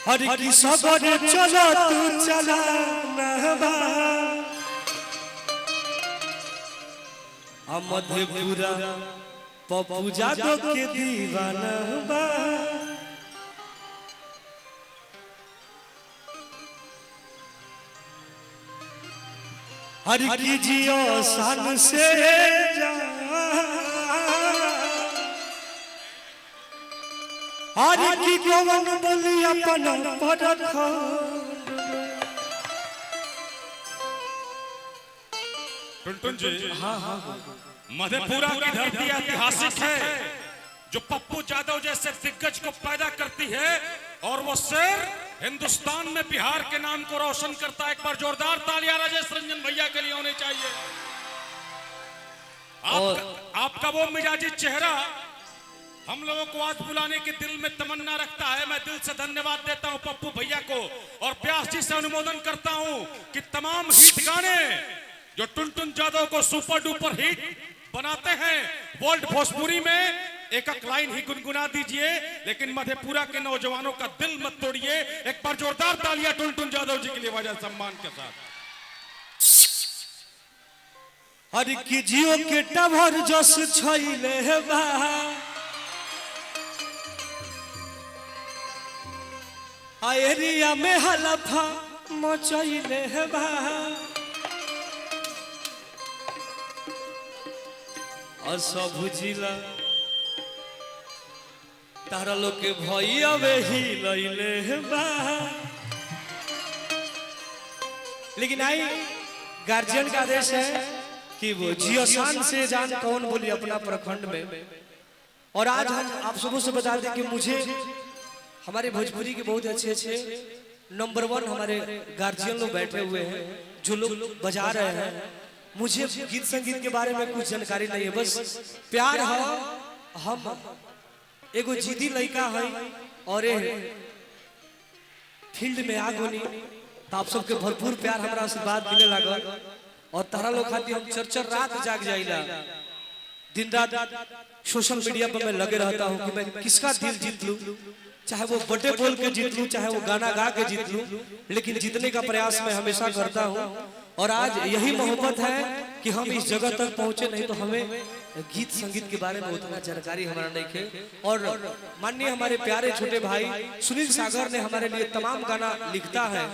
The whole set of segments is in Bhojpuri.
हर की सबर चलो तू चला मधेपुरा पप्पू जादव के दीवाना बा हर की जियो सन से जा हर की कौन बोली अपना परख टुनटुन जी हाँ मधेपुरा की धरती ऐतिहासिक है जो पप्पू यादव जैसे दिग्गज को पैदा करती है और वो शेर हिंदुस्तान में बिहार के नाम को रोशन करता है। एक बार जोरदार तालियां राजेश रंजन भैया के लिए होनी चाहिए। आपका वो मिजाजी चेहरा हम लोगों को आज बुलाने के दिल में तमन्ना रखता है। मैं दिल से धन्यवाद देता हूं पप्पू भैया को और प्यास जी से अनुमोदन करता हूं कि तमाम हिट गाने जो टुनटुन यादव को सुपर डुपर हिट बनाते हैं वर्ल्ड भोजपुरी में एक लाइन ही गुनगुना दीजिए, लेकिन मधेपुरा के नौजवानों का दिल मत तोड़िए। एक बार जोरदार तालियां टुनटुन यादव जी के लिए वजह सम्मान के साथ। हर की जियो के टवर जस छैले बा आ एरिया में हलफा मचैले बा और सब जिला तारा लोग के भैया वे ही लैले बा। लेकिन आई गार्जियन का आदेश है कि वो जियो शान से जान कौन बोली अपना प्रखंड में। और आज हम आप सबों से बता दें कि मुझे हमारे भोजपुरी के बहुत अच्छे अच्छे नंबर 1 हमारे गार्जियन लोग बैठे हुए हैं जो लोग बजा रहे हैं। मुझे गीत संगीत के बारे में कुछ जानकारी नहीं है, बस प्यार है। हम एगो जिद्दी लड़का है और फील्ड में आग होनी तो आप सबके भरपूर प्यार हमारा आशीर्वाद मिले लागल। और तारा लोग खाती हम चर रात जाग जाइला, दिन रात सोशल मीडिया पर मैं लगे रहता हूँ कि मैं किसका दिल जीत लूं, चाहे वो बर्थडे बोल के जीत लूं चाहे वो गाना गा के जीत लूं, लेकिन जीतने का प्रयास मैं हमेशा करता हूँ। और आज यही मोहब्बत है कि हम इस जगह तक पहुंचे, नहीं तो हमें गीत संगीत के बारे में उतना जानकारी हमारा नहीं है। और माननीय हमारे प्यारे छोटे भाई सुनील सागर ने हमारे लिए तमाम गाना लिखता है,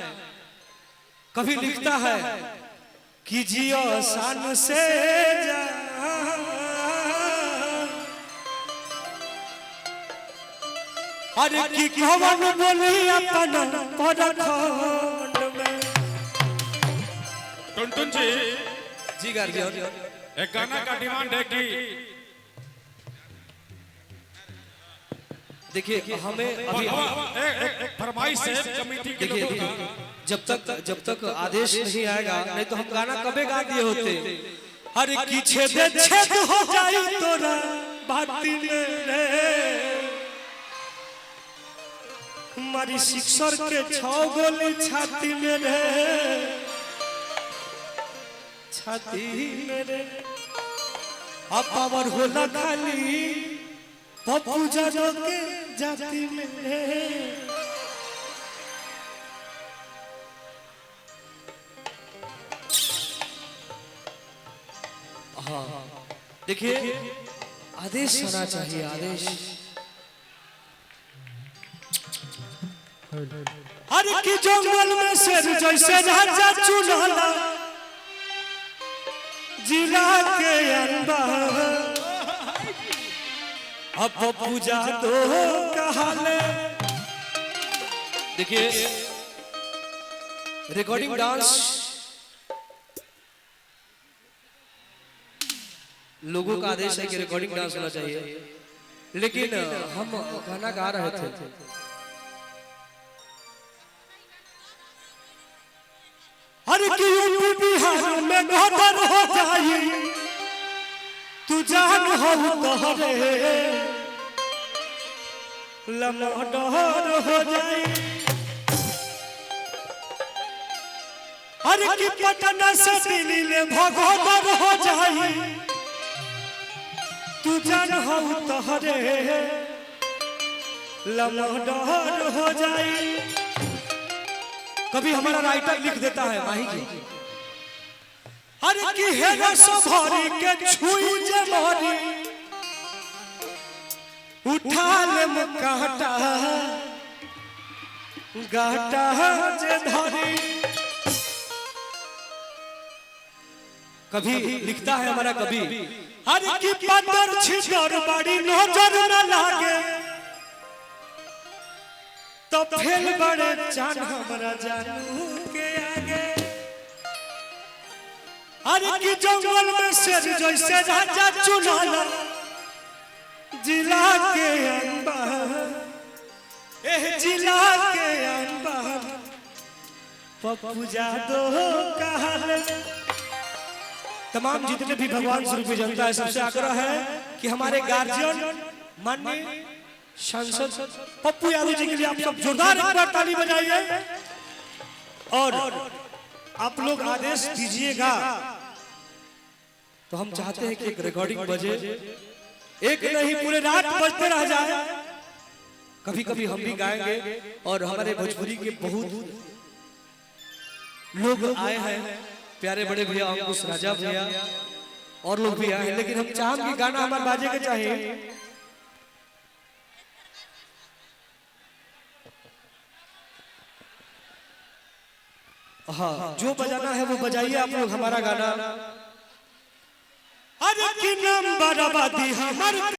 कभी लिखता है कि जियो शान से जा अरे की कौन बोली अपना परखंड में। टुनटुन जी गार्जियन एक गाना का डिमांड है कि देखिए हमें अभी एक फरमाइश है कमेटी के लोगों का। जब तक आदेश नहीं आएगा नहीं तो हम गाना कबे गा दिए होते। हर की छेद हो जाई तोरा बाती में रे हमारी सिक्सर के 6 गोली छाती में रे छाती में रे अब पावर होला खाली पप्पू यादव के जाति में रे। हाँ देखिए आदेश होना चाहिए, आदेश। हर की जंगल में शेर जैसे राजा चुनला जिला के अनबर अब पूजा तो कहले। देखिए रिकॉर्डिंग डांस लोगों का आदेश है कि रिकॉर्डिंग डांस होना चाहिए, लेकिन हम गाना गा रहे थे। हर की यूपी बिहार में गदर हो जाई तू जान हो तोहरे लमडर हो जाई। हर की पटना से दिल्ली में भगोदर हो जाई तू जान हो तोहरे लमहर हो जाए। कभी हमारा राइटर लिख देता है माही जी, अरे की है रस भरी के छुई जे मोरी, उठा ले काटा गाटा जे धरी। कभी लिखता है हमारा कभी, अरे की पत्थर छितर बड़ी नजर न लागे, तो फेल बड़े चान हमारा जानू के आगे। अरे की जंगल में शेर जैसे राजा चुनाला, जिला के अनबार, जिला के अनबार पप्पू जादो कहल। तमाम जितने भी भगवान स्वरूप जनता है, सबसे आग्रह है कि हमारे गार्जियन माननीय सांसद पप्पू यादव जी के लिए आप सब जोरदार एक बार ताली बजाइए। और आप लोग आदेश दीजिएगा तो हम चाहते हैं कि एक रिकॉर्डिंग बजे, एक नहीं पूरे रात बजते रह जाए। कभी कभी हम भी गाएंगे और हमारे भोजपुरी के बहुत लोग आए हैं, प्यारे बड़े भैया अंकुश राजा भैया और लोग भी आए हैं, लेकिन हम चाहेंगे गाना हमारे बाजे के चाहिए। हाँ, जो बजाना है वो बजाइए आप लोग हमारा गाना। अरे की नाम बराबादी हमारे